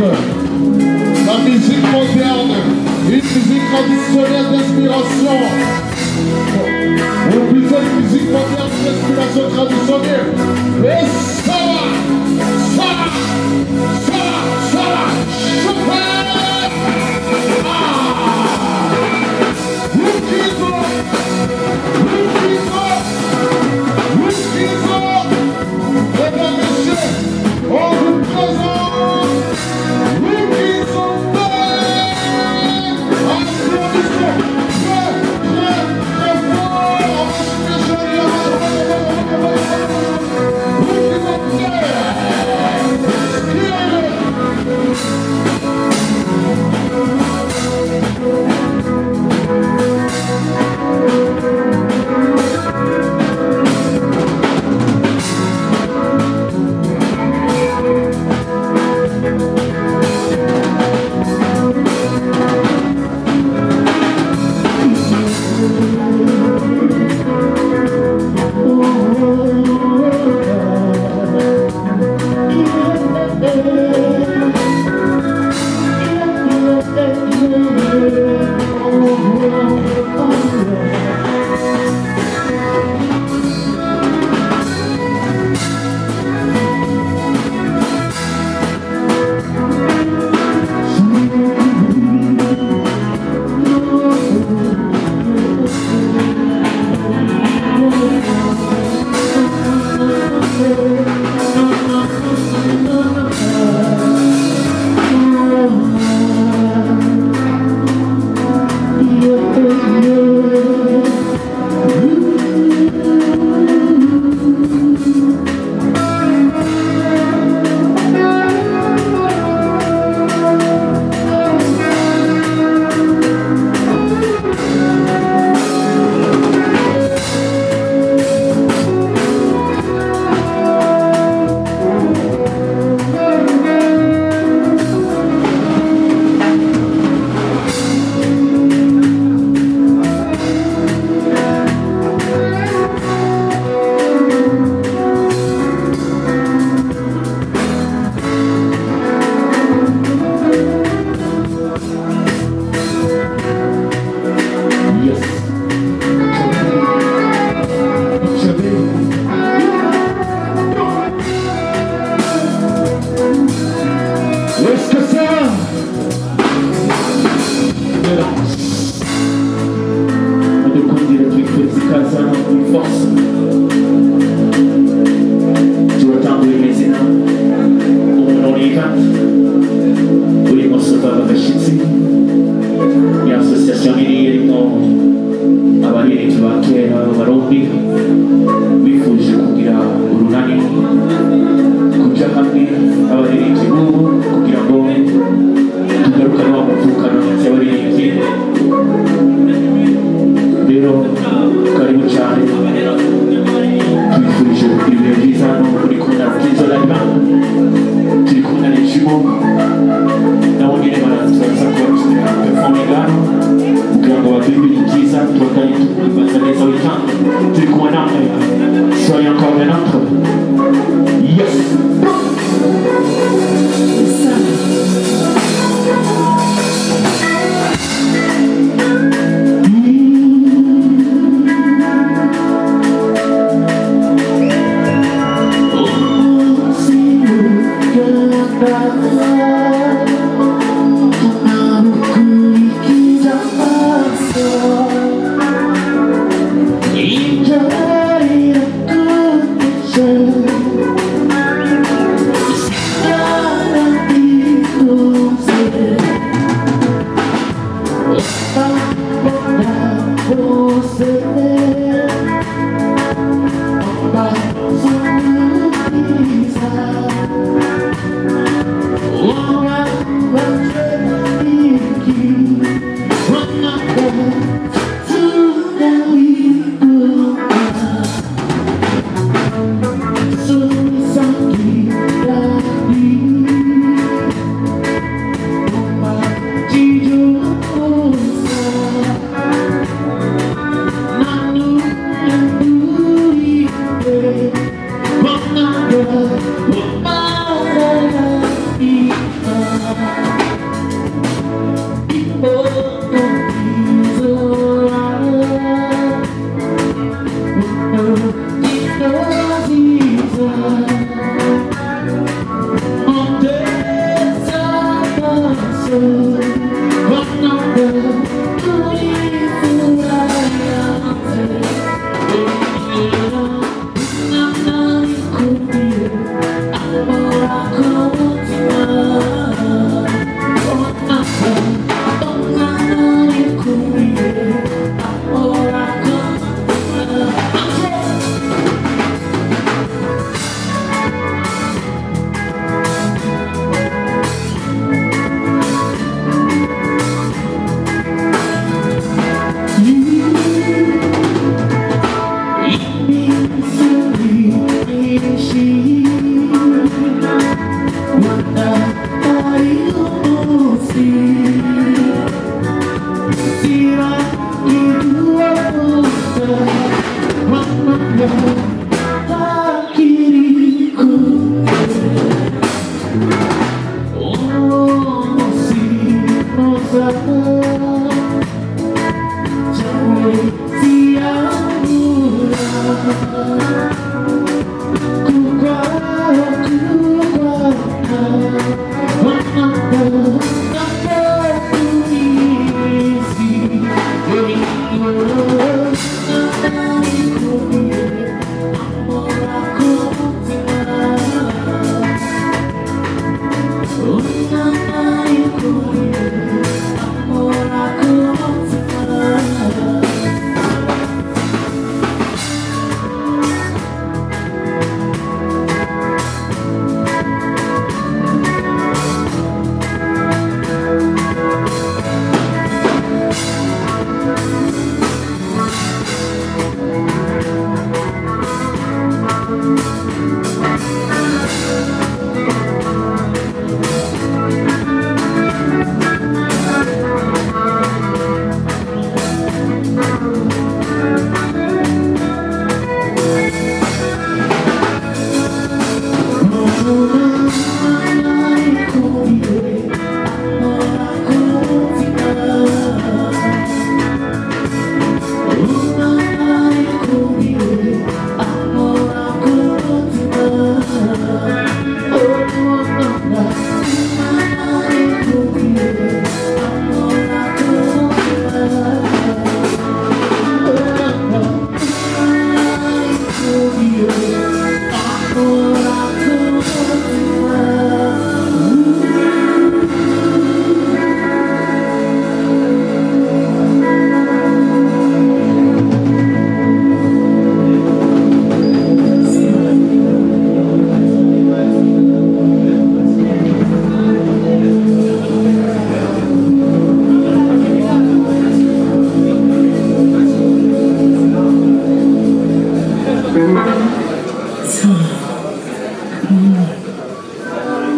la musique moderne, une musique traditionnelle d'inspiration, ou plutôt une musique moderne d'inspiration traditionnelle. Et ça va, ça va, ça va, ça va, super!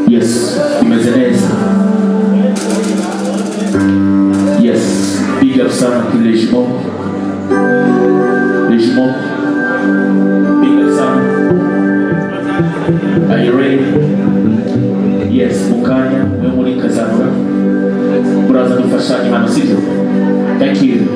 Yes, umezeneza. Yes, big up sana to Legimo. Legimo, big up sana. Are you ready? Yes, mukanya, we muri kazanura. Muraza dufashanya hano sivyo? Thank you.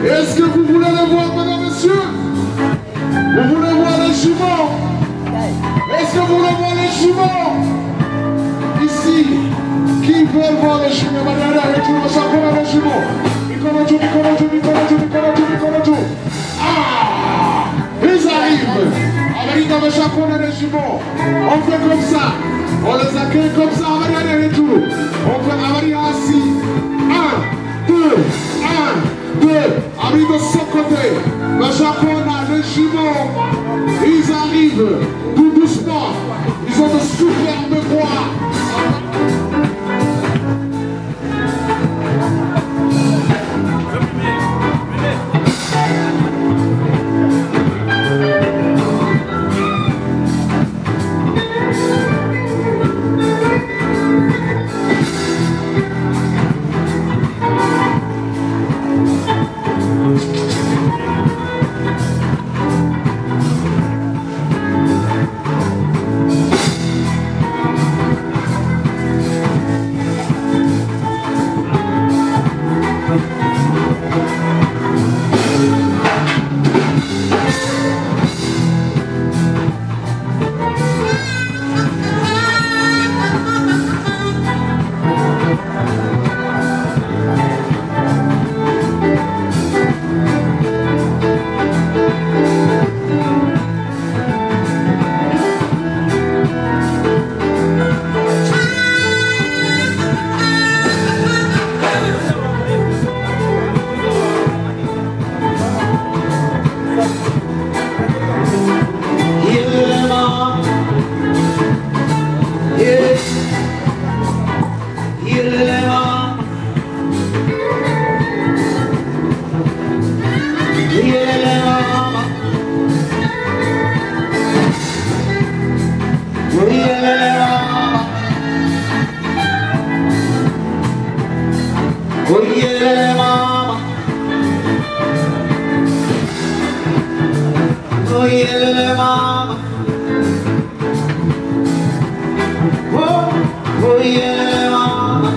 Est-ce que vous voulez le voir, mesdames, messieurs? Vous voulez voir les jumeaux? Est-ce que vous voulez voir les jumeaux? Ici, qui veut voir les jumeaux? Les jumeaux. Ah! Ils arrivent. Avec les japonais, les jumeaux. On fait comme ça. On les accueille comme ça. On fait assis. 1, 2, 1, 2. Arrive de ce côté. Le japonais, les jumeaux. Ils arrivent tout doucement. Ils ont de superbes voix. Oh yeah, mama. Oh yeah, mama.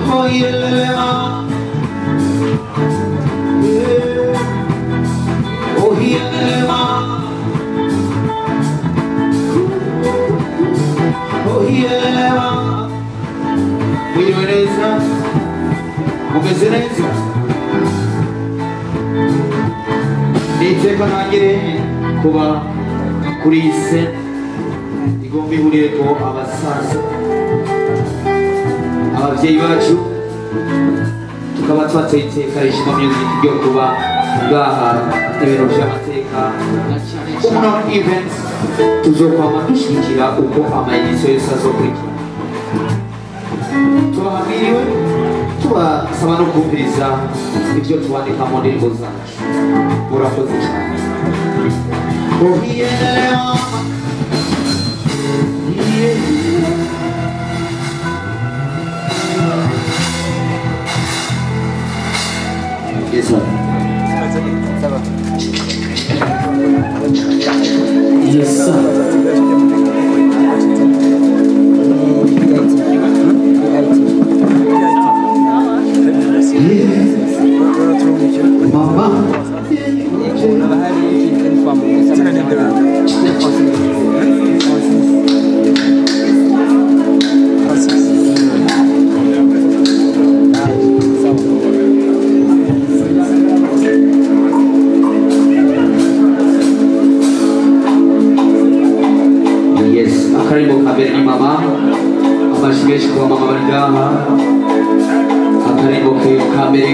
Oh yeah, mama. Yeah. Oh yeah, mama. Oh yeah, mama. Muimeneza, mumezeneza. Niteka ntangire kuba kuri iyi se igomba ihuriyeko abasaza ababyeyi bacu tukaba twateye iteka rishima music ryo kuba ngaha ibintu by'amateka umuno events tuzokwama dushyigikira uko amayedisiyo yose azokurikira tubahamiriwe tubasaba no kumviriza ibyo tubandika mu ndirimbo zacu murakoze cyane. Oh yeah, mama. Yeah. Yes, sir. Yes, sir. Mama. Yes, akarimo kabere ni mama amashimeshi kwa mama bari ngaha akarimo ke kabere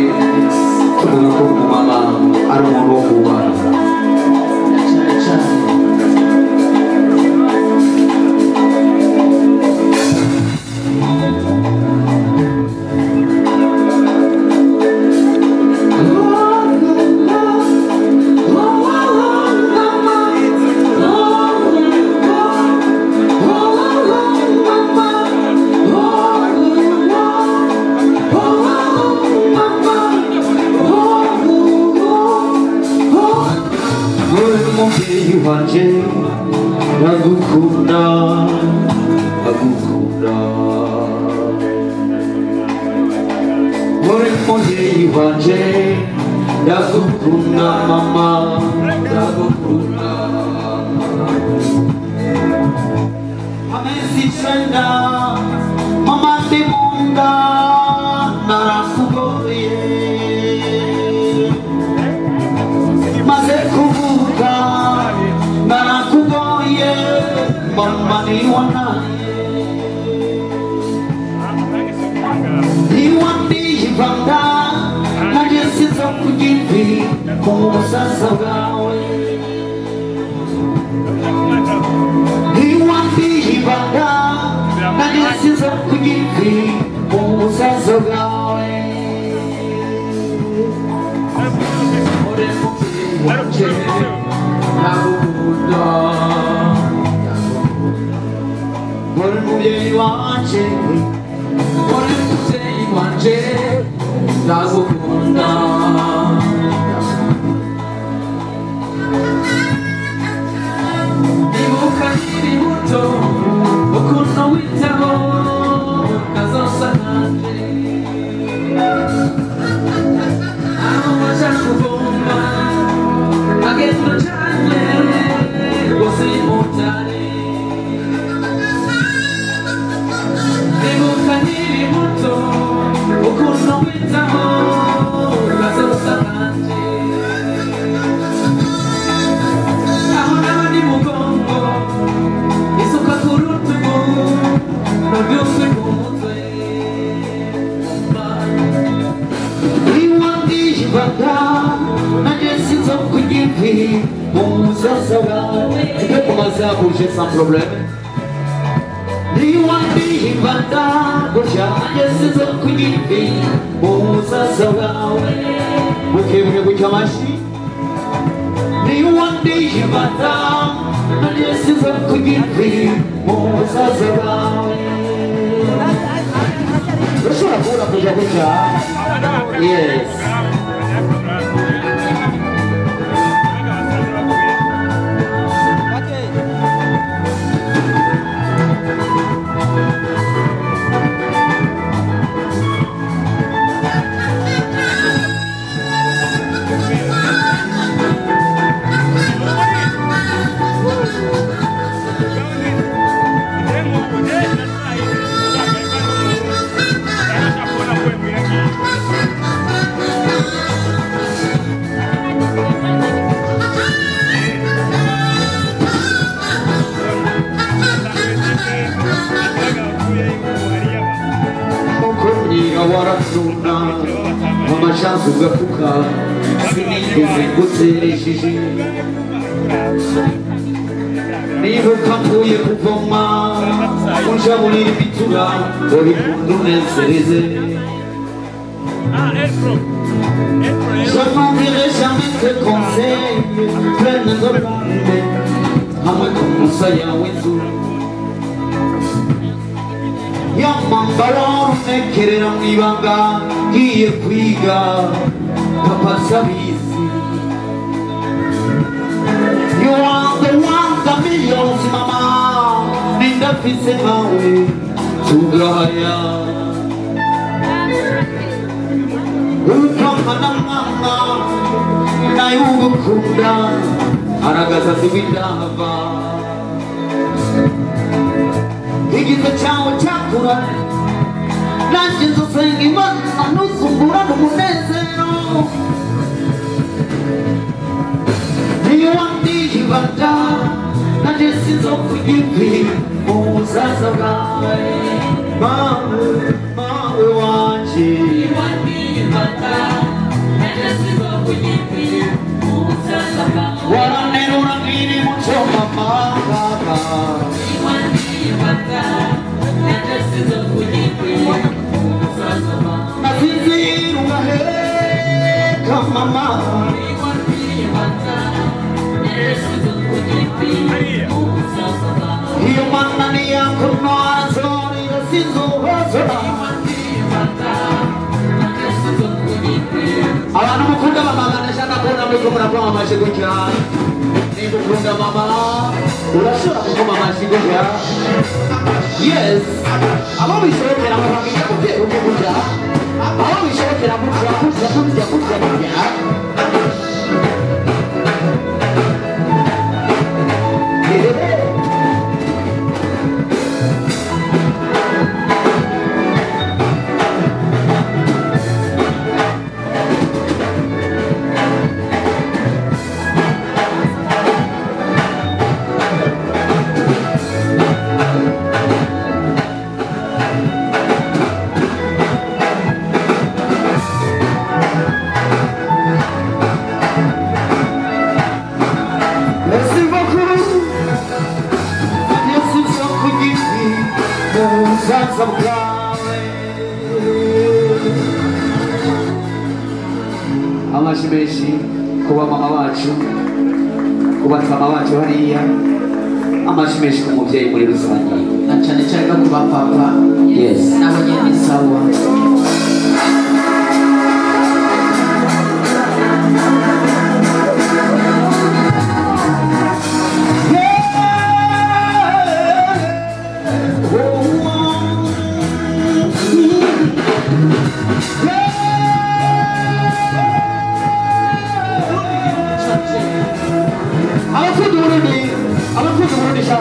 tuvuga ko mama ari umuntu wo kubaha wanje ndagukunda ndagukunda uri mubyeyi wanje ndagukunda mama ndagukunda amezi icyenda mama ndi munda narakugoye maze kuvuga narakugoye mama niwandiyivanga nanjye siza kugivi ku busaza bwawe niwandiyivanga nanjye siza kugivi ku busaza bwawe uri mubyeyi wanje uri mubyeyi wanje ndagukunda ibuka nkiri muto ukuntu witaho kazosa kanje aho waja kuvoma agenda cyane rwose mutare ibuka nkiri muto ukuntu witaho kazosa kanje aho n'abandi mugongo isuka ku rutugu ntubyumve ku mutwe iwandiyivanga nanjye sinzo kugivi mu musaza wawe tujye kumaza buje sans problème iwandiyivanga gutya nanjye sinzo kugivi mu musaza wawe bukebuke gutya amashyi iwandiyivanga nanjye sinzo kugivi mu musaza wawe urashobora kubura kuja gutya yes amashansi ugafuka sinigeze nguteresheje nibuka mvuye kuvoma unjaburira ibitura ngo bikunde unezereze je n'oublierai jamais tes conseils pleines de bonté hamwe ku musaya w'inzuru yamamba warunekerera mu ibanga ngiye kwiga papa sabizi you are the one that millions mama nindafise nkawe tugaya ukamana mwana nayo ugukunda aragasazi w'indahava igize cyawe cyakura nanjye nzosenga imana ntuzungurane umunezero niyo wandiyibanda nanjye sinzokugivi mu busaza bwawe mawe wanje waranerura nkiri muco mama nasinzira ugaheka mama iyo mana niyakunwara zorira sinzohozora abantu mukunda mama ndashaka kubona muriko murakwama amashyi gutya niba ukunda mama urashobora gukoma amashyi gutya yes abo bishobokera mubabwira gutera uko gutya abo bishobokera gutya gutya gutya gutya gutya amashyi menshi kuba mama wacu kuba mama wacu hariya amashyi menshi ku mubyeyi muri rusange na cyane cyane no kuba papa yes nabo nyine sawa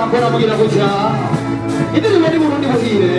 Mbona mugira gutya indirimbo ni Burundi buhire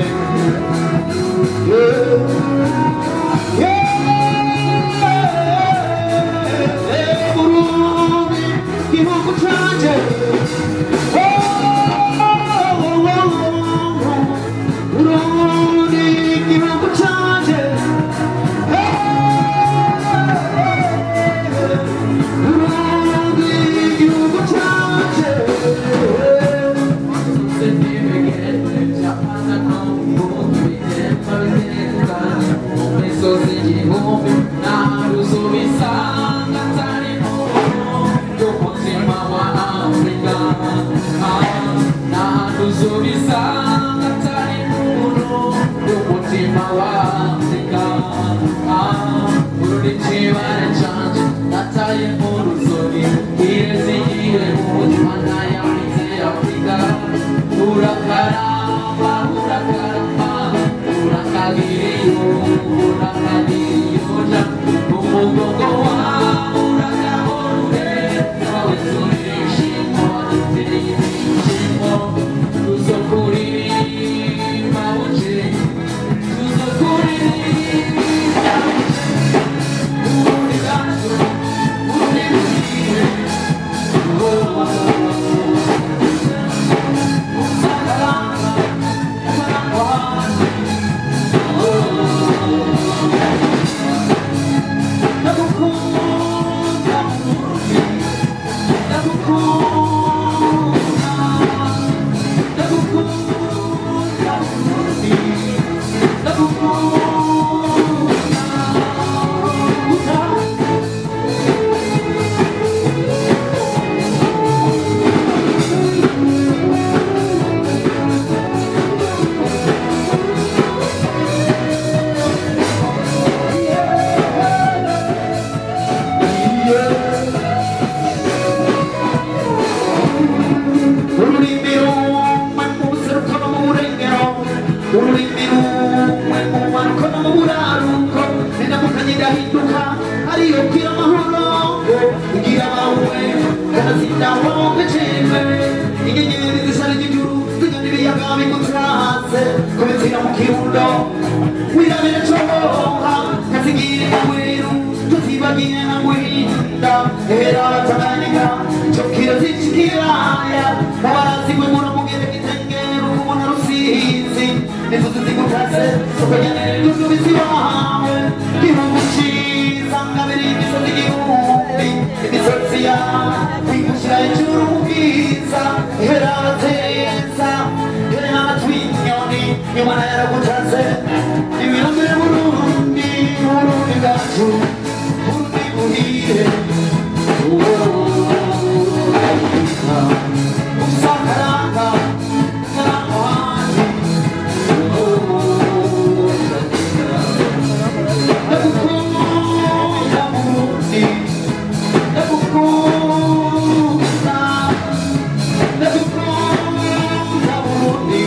Kirundo wirabira coha kazigire mweru tutibagire na mwirinda hera Tanganyika chokira zichikiraya mabarazi mwe mura mugere kitengero kubona rusizi nizuzi zigutaze sokanyane dudubizi wawe gihugu ciza ngabiri imisozi igihumbi imisozi ya kwigushira ijuru mu bwiza hera teza hera twinyoni Imana yaragutaze ibirombe Burundi Burundi bwacu Burundi buhire usakaranga karanga wanjye ndagukunda Burundi ndagukunda ndagukunda Burundi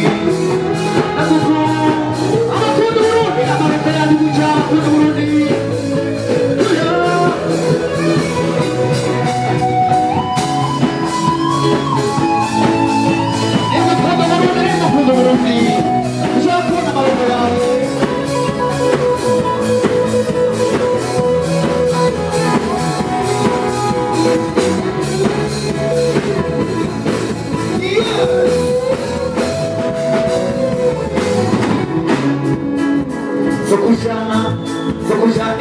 Sokujana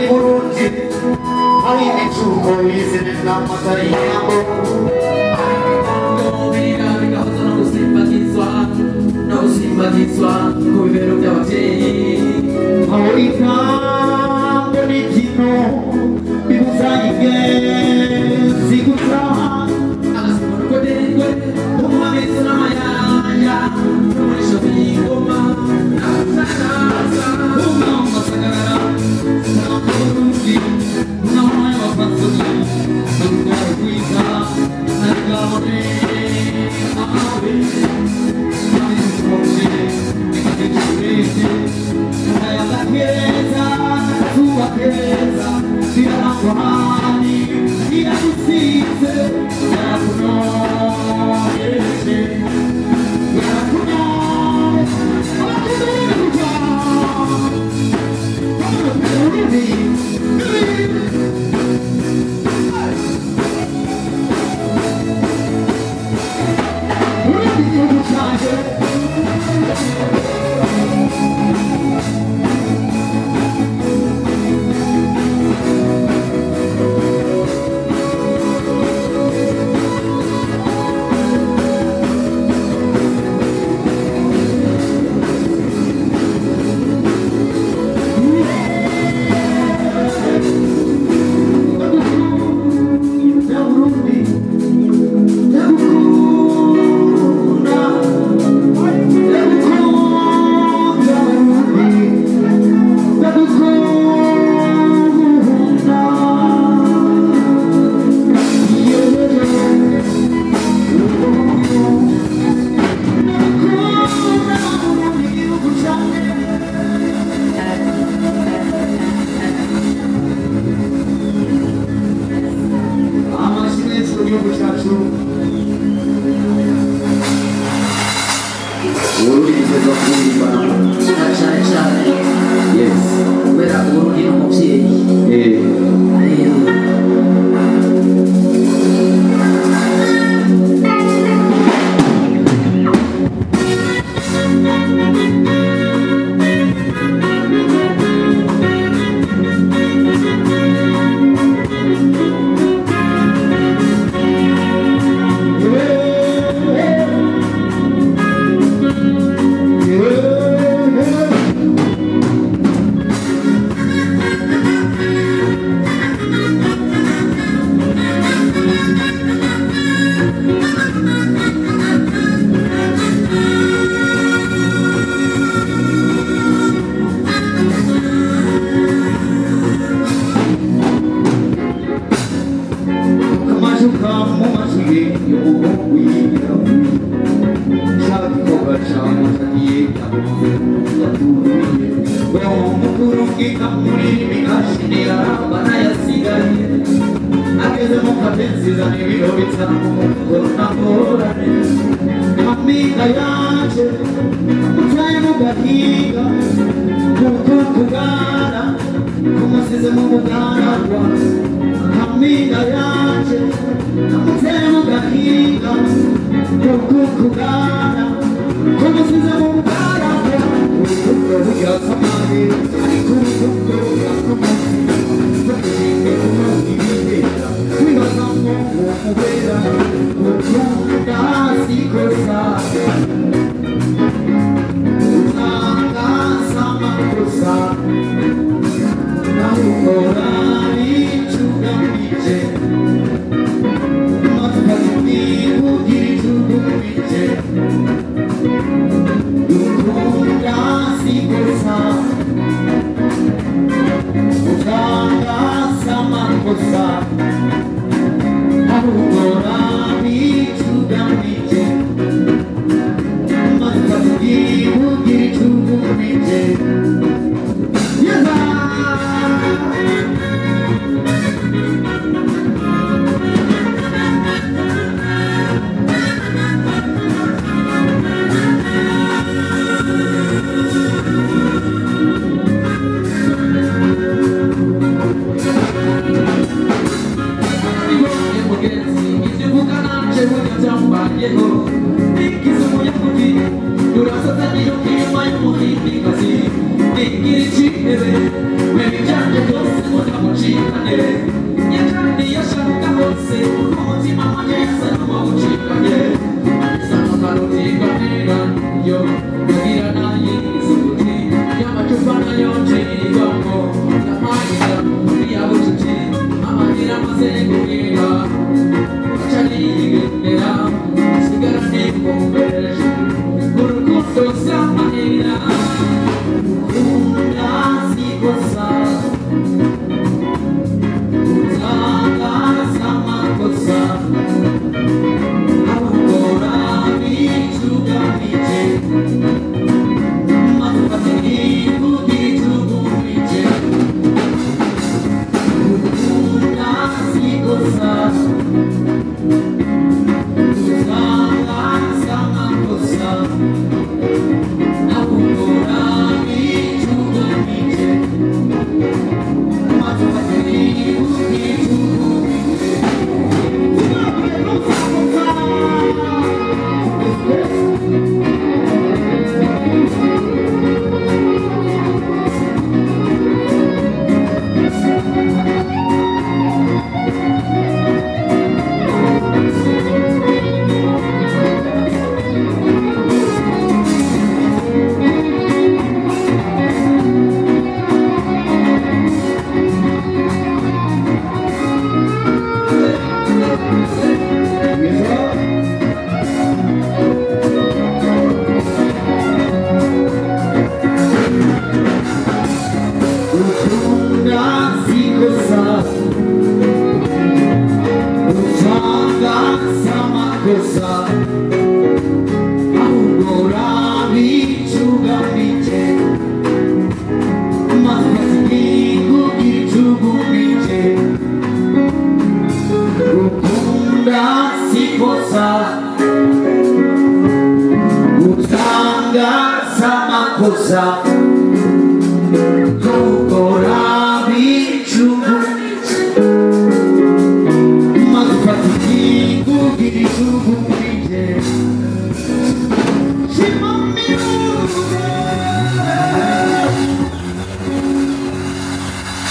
Burundi hari imicuko izina n'amatara y'inyango bigahoza no gusimbagizwa ku bibero by'ababyeyi aho intango n'imbyino bibuzanye ingenzi gutaha agasimbuno rw'odengwe umuhamitsi n'amayanya n'umurisho w'ingoma n'amasanaza umasagarara n'abarundi n'abana b'abafansoni n'urwara rwiza n'agahore ahawe n'abizikoje n'ikatekereze n'akayaga keza n'akazuba keza n'irahakwani n'iragusize n'irakunogereje cyane cyane kubera Burundi n'umubyeyi Amiga yaje, mugahiga kuko kugana kumusize mu bugaragwa hamida yaje namuteye mugahiga kuko kugana kumusize mu bugaragwa urukundo ruyasamaye ariko urukundo ruyasamaye bakirinde kumubwira wibaza ngo ukubera ukunda sikosa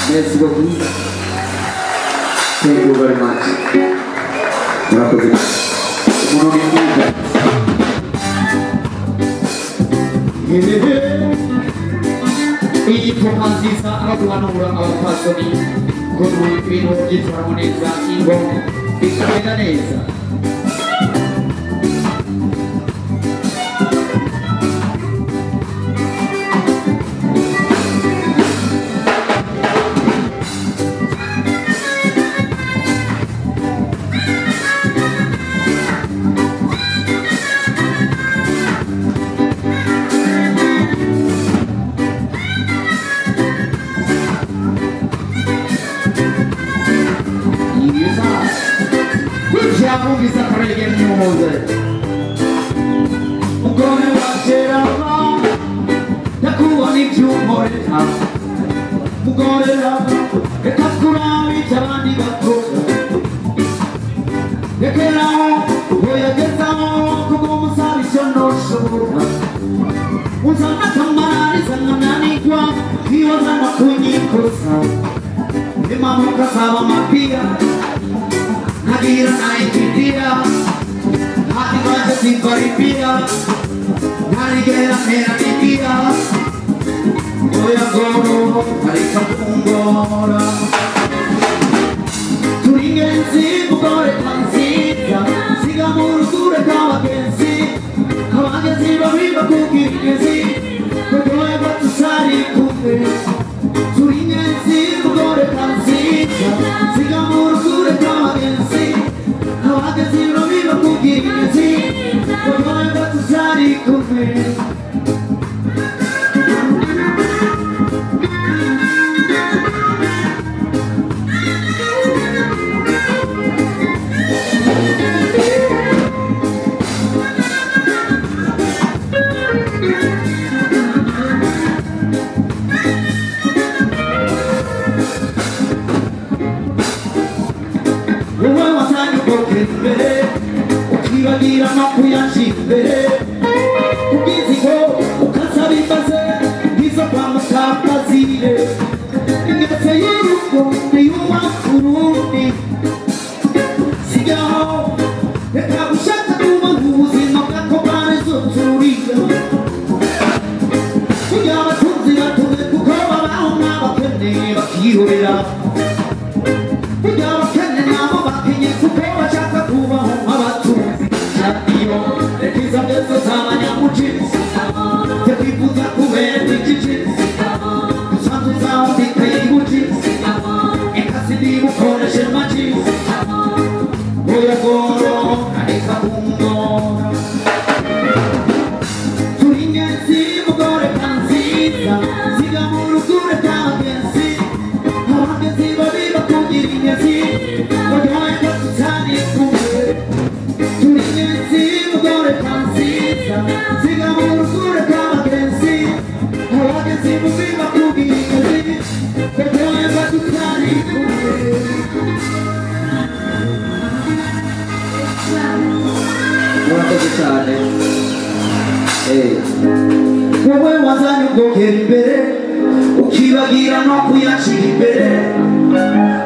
Merci beaucoup. Thank you very much. Iyi forma nziza abaduhanura abapasoni ngo ibintu byitwara neza ingo bikagenda neza. Visa preghiamo come la sera n'iby'umureka mugorera reka kurabita abandi bakora rekera oyagezaho kugumusaba icyo ntushobora uzana akamarariza nkananigwa kwibazana kunyikosa impamvu ukazaba amapira nkagira nayikidia hadi baje zikaribia narigera ntera nidia oya goro ariko kungora turi ingenzi mugore kanziza siga mu rugure rw'abagenzi abagenzi babiba kubwira ingezi kuryohe batusari kumwe turi ingenzi mugore kanziza siga mu rugure rw'abagenzi abagenzi babiba kubwira ingezi kuryohe batusari kumwe ukibagira no kuyashyira imbere ubwizigo ukasaba imbaze ngizo kwa mukapazire ingese y'urugo niyubaka urundi sigaho reka gushaka kuba nk'ubuzima bwako bwarezoturiya kugira abatunzi batuze kuko babaho nk'abakene bakihorera kugira abakene nabo bakenye kuko bashaka kubaho nk'abatunzi iyo reka izo ngeso z'abanyamucizi tekwifuza kubera igicizi usanzwe uzawundika y'igucizi ikasi niba ukoreshe macizi oya goro areka kungora turi ingenzi mugore kanziza siga mu rugure rw'abagenzi abagenzi babiba kugira ingezi baryohe batutari kumwe turi ingenzi mugore kanziza siga mu rugure rw'abagenzi abagenzi babiba kugira ingezi baryohe batutari kumwe murakoze cyane wowe wazanye ubwogera imbere ukibagira no kuyashyira imbere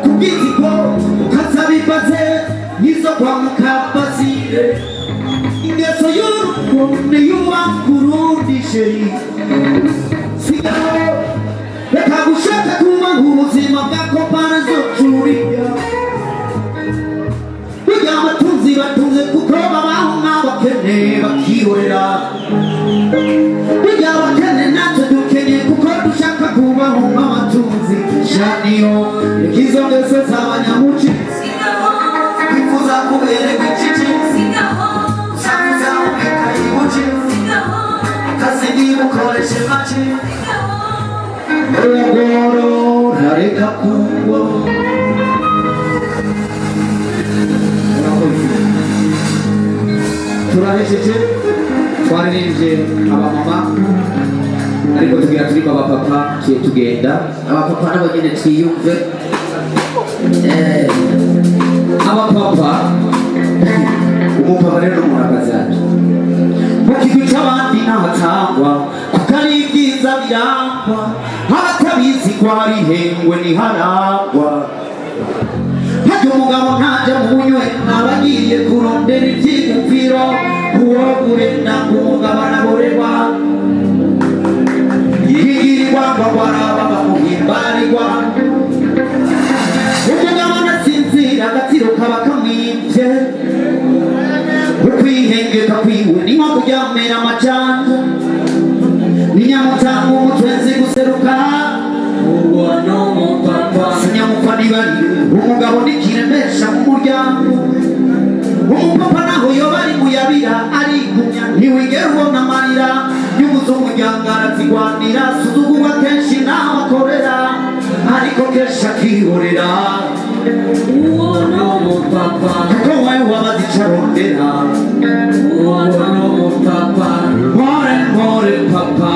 kubw'izigo ukasaba imbaze n'izo kwa mukapazire ingeso y'urugo niyubaka urundi sheri sigaho reka gushaka kuba nk'ubuzima bwako bwarezoturiya burya abatunzi batunze kuko babaho nk'abakene bakihorera burya abakene natwe dukeneye kuko dushaka kubaho nk'abatunzi shaniyo reka izo ngeso z'abanyamucizi twifuza kubereka igici usakuza ubeka y'igucizi kazi niba ukoreshe make uragoro ntareka kungwa turahesheje twaririmbye abamama ariko tugira turi kwa abapapa tuye tugenda abapapa nabo nyine twiyumve abapapa umupapa rero n'umuhagaze yacu mu kigwi cy'abandi n'abatangwa kuko ari ibyiza birangwa abatabizi ko hari ihengwe ntiharangwa hajya umugabo ntajya mu bunywe ntaba agiye kurondera ibyiyumviro uwo kurenda ngo umugabo araborerwa yigirirwa ngo baraba bamuhimbarirwa umugabo anasinzira agaciro kaba kamwibye ukwihengeka kwiwe ni nko kuryamira amajanja ni nyamutanga umutwenzi guseruka uwo ni umupapa sinyamupfa nibari umugabo nikiremesha mu muryango umupapa naho yoba ari muyabira arigumya ntiwigera ubona amarira y'umuzungu arazigwanira suzugurwa kenshi naho akorera ariko kenshi akihorera uwo ni umupapa kuko wewe wabaze icyo arondera uwo ni umupapa mpore mpore papa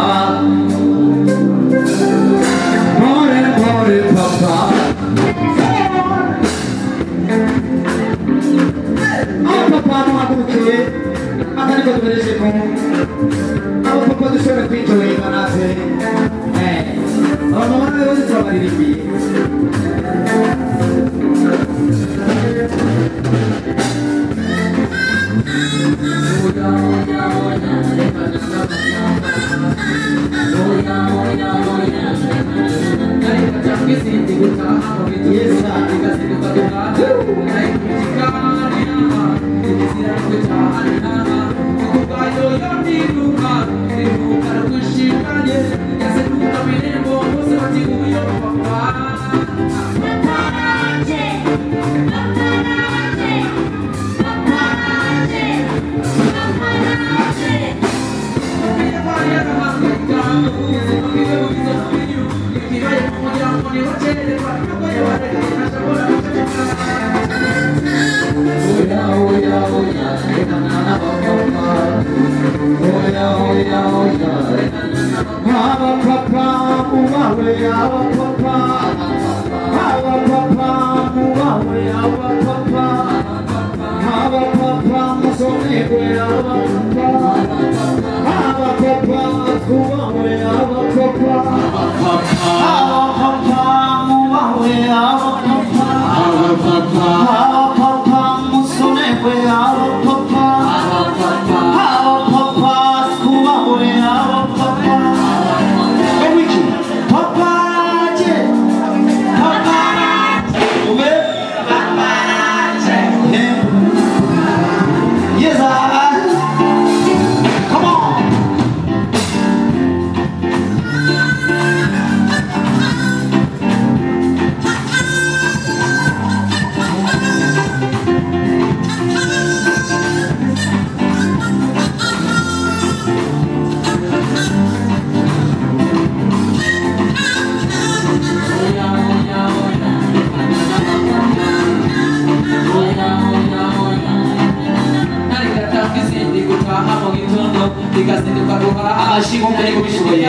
amashingo mbere kubishoboye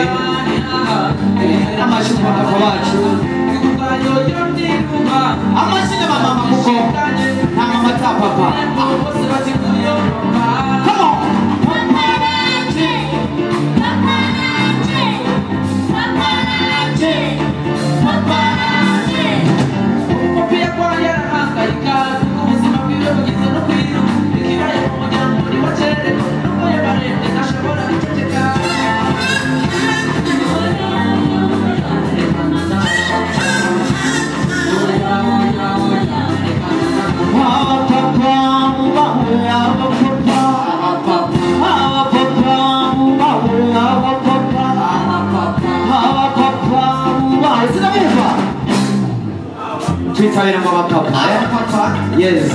amashingo papa wacu amashingo mama kuko nta mama ta papa come on Twitter mama papa yes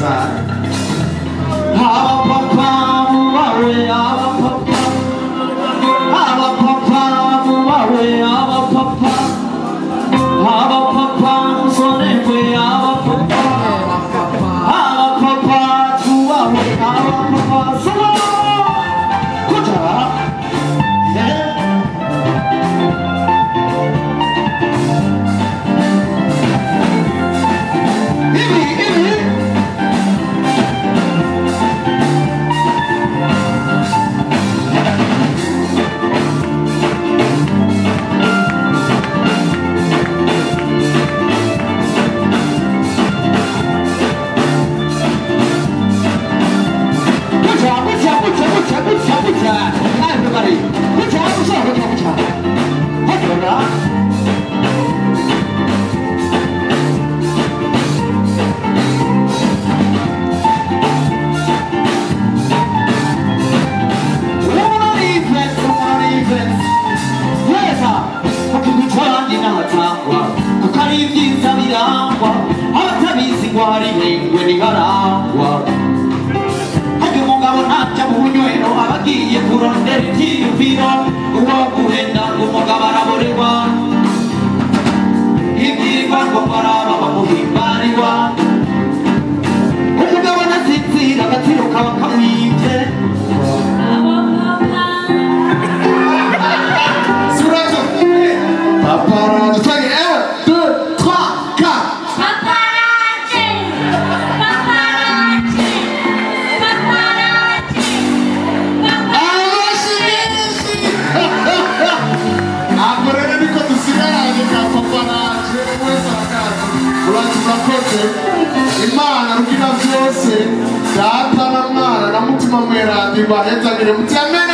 Hava papa muawe hava papa muawe hava papa musone kwe hava papa tuawe hava papa solo kuta everybody, good job, abagiye kurondera ibyiyumviro uwo guhenda ngo umugabo araboregwa ibyirirwa ngo baraba bamuhimbarirwa umugabo anasinzira agaciro kaba kamwibye surazo paparaje twari ewe 2 3 Imana rugira byose data na mwana na mutima mweranda ibahezagire muti amen.